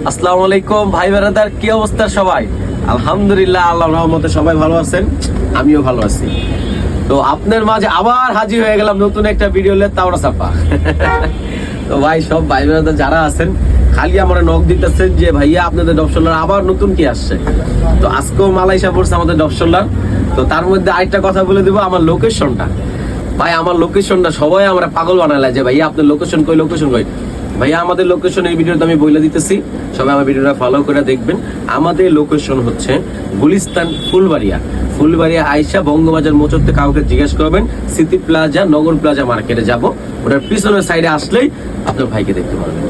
আসসালামু আলাইকুম ভাই ব্রাদার, কি অবস্থা সবাই? আলহামদুলিল্লাহ, আল্লাহর রহমতে সবাই ভালো আছেন, আমিও ভালো আছি। তো আপনার মাঝে আবার হাজির হয়ে গেলাম নতুন একটা ভিডিও নিয়ে, তাওরা চাপা। তো ভাই সব ভাই ব্রাদার যারা আছেন খালি আমার নক দিতেছেন যে ভাইয়া আপনাদের ডপশোলার আবার নতুন কি আসছে। তো আজকেও মালয়েশিয়া পড়ছে আমাদের ডপশোলার। তো তার মধ্যে আরেকটা কথা বলে দেবো, আমার লোকেশনটা। ভাই আমার লোকেশনটা সবাই আমরা পাগল বানালে যে ভাইয়া আপনার লোকেশন কই, লোকেশন কই। ভাইয়া আমাদের লোকেশন এই ভিডিওতে আমি বলে দিতেছি, সবাই আমার ভিডিওটা ফলো করে দেখবেন। আমাদের লোকেশন হচ্ছে গুলিস্তান ফুলবাড়িয়া আইসা বঙ্গবাজার মোচরতে কাউকে জিজ্ঞেস করবেন, সিটি প্লাজা নগর প্লাজা মার্কেটে যাব, ওটার পিছনের সাইডে আসলেই আপনার ভাইকে দেখতে পারবেন।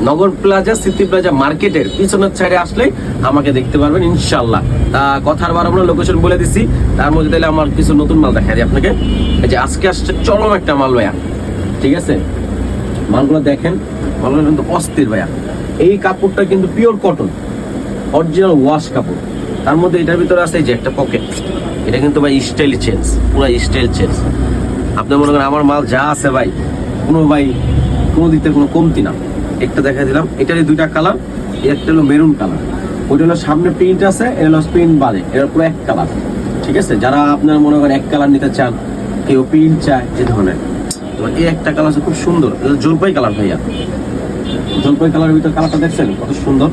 নগর প্লাজা সিটি প্লাজা মার্কেটের পিছনের সাইডে আসলেই আমাকে দেখতে পারবেন ইনশাল্লাহ। তা কথার বার আমরা লোকেশন বলে দিছি, তার মধ্যে তাহলে আমার কিছু নতুন মাল দেখা যায় আপনাকে। এই যে আজকে আসছে চরম একটা মাল ভাইয়া, ঠিক আছে? মালগুলো দেখেন, মালগুলো কিন্তু অস্থির ভাইয়া। এই কাপড়টা কিন্তু পিওর কটন, অরিজিনাল ওয়াশ কাপড়। তার মধ্যে এটার ভিতরে আছে এই যে একটা পকেট, এটা কিন্তু ভাই স্টাইল চেঞ্জ, পুরো স্টাইল চেঞ্জ। আপনি মনে করেন আমার মাল যা আছে ভাই, কোনো দিক থেকে কোনো কমতি না। একটা দেখা দিলাম, এটারই দুইটা কালার, একটা হলো মেরুন কালার, ওইটা হলো সামনে প্রিন্ট আছে, এটা হলো প্রিন্ট বাদে, এটা পুরো এক কালার, ঠিক আছে? যারা আপনারা মনে করেন এক কালার নিতে চান, কেউ প্রিন্ট চায়, এই ধরনের। তো এই একটা কালার আছে খুব সুন্দর, জলপাই কালার ভাইয়া। জলপাই কালারের ভিতরে কালারটা দেখছেন কত সুন্দর,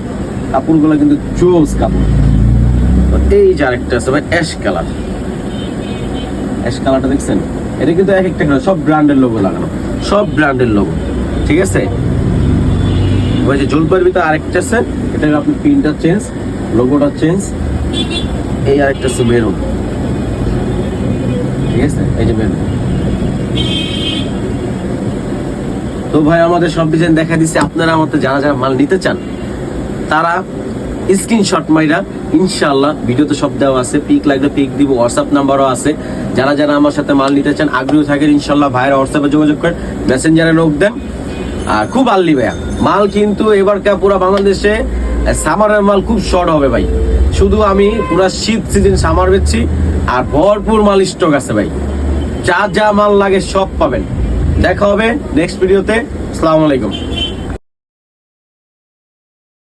কাপড়গুলো কিন্তু জোস কাপড়। এই যে আরেকটা আছে ভাই অ্যাশ কালারটা দেখছেন, এটা কিন্তু এক একটা সব ব্র্যান্ডের লোগো লাগানো, সব ব্র্যান্ডের লোগো, ঠিক আছে? ওই যে জলপাইয়ের ভিতরে আরেকটা আছে, এটা আপনি প্রিন্টটা চেঞ্জ, লোগোটা চেঞ্জ। এই আরেকটা আছে মেরুন, ঠিক আছে? এই যে মেরুন। তো ভাই আমাদের সব ডিজাইন দেখা দিচ্ছে। আপনারা আমাদের যারা যারা মাল নিতে চান তারা স্ক্রিনশট মাইরা, ইনশাআল্লাহ ভিডিওতে সব দেওয়া আছে, পিক লাগলে পিক দিব, হোয়াটসঅ্যাপ নাম্বারও আছে। যারা যারা আমার সাথে মাল নিতে চান, আগ্রহ থাকেন, ইনশাআল্লাহ ভাইয়ের হোয়াটসঅ্যাপে যোগাযোগ করেন, মেসেঞ্জারে নক দেন। আর খুব আর্লি ভাইয়া মাল, কিন্তু এবারকার পুরো বাংলাদেশে সামারের মাল খুব শর্ট হবে ভাই। শুধু আমি পুরো শীত সিজন সামার বেচছি, আর ভরপুর মাল স্টক আছে ভাই। যা যা মাল লাগে সব পাবেন। দেখা হবে নেক্সট ভিডিওতে। আসসালামু আলাইকুম।